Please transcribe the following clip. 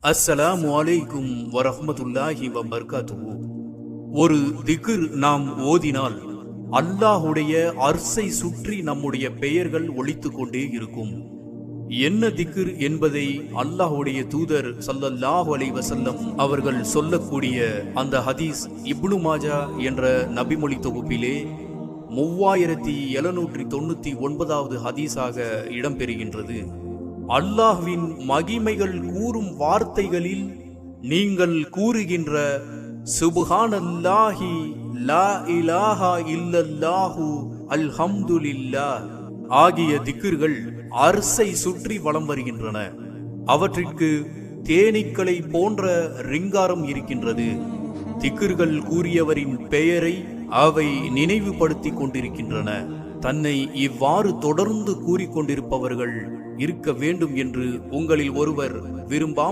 அஸ்ஸலாமு அலைக்கும் வரஹ்மத்துல்லாஹி வபர்காத்துஹு. ஒரு திக்ர் நாம் ஓதினால் அல்லாஹுடைய அர்ஸை சுற்றி நம்முடைய பெயர்கள் ஒலித்துக் கொண்டே இருக்கும். என்ன திக்ர் என்பதை அல்லாஹுடைய தூதர் ஸல்லல்லாஹு அலைஹி வஸல்லம் அவர்கள் சொல்லக்கூடிய அந்த ஹதீஸ் இப்னு மாஜா என்ற நபிமொழி தொகுப்பிலே 3799வது ஹதீஸாக இடம்பெறுகின்றது. அல்லாஹ்வின் மகிமைகள் கூறும் வார்த்தைகளில் நீங்கள் கூறுகின்ற சுப்ஹானல்லாஹி லா இலாஹா இல்லல்லாஹு அல்ஹம்துலில்லாஹ் ஆகிய திக்ர்கள் அர்ஸை சுற்றி வலம் வருகின்றன. அவற்றிற்கு தேனீக்களை போன்ற ரிங்காரம் இருக்கின்றது. திக்ர்கள் கூறியவரின் பெயரை அவை நினைவுபடுத்திக் கொண்டிருக்கின்றன. தன்னை இவ்வாறு தொடர்ந்து கூறிக்கொண்டிருப்பவர்கள் இருக்க வேண்டும் என்று உங்களில் ஒருவர் விரும்பாமல்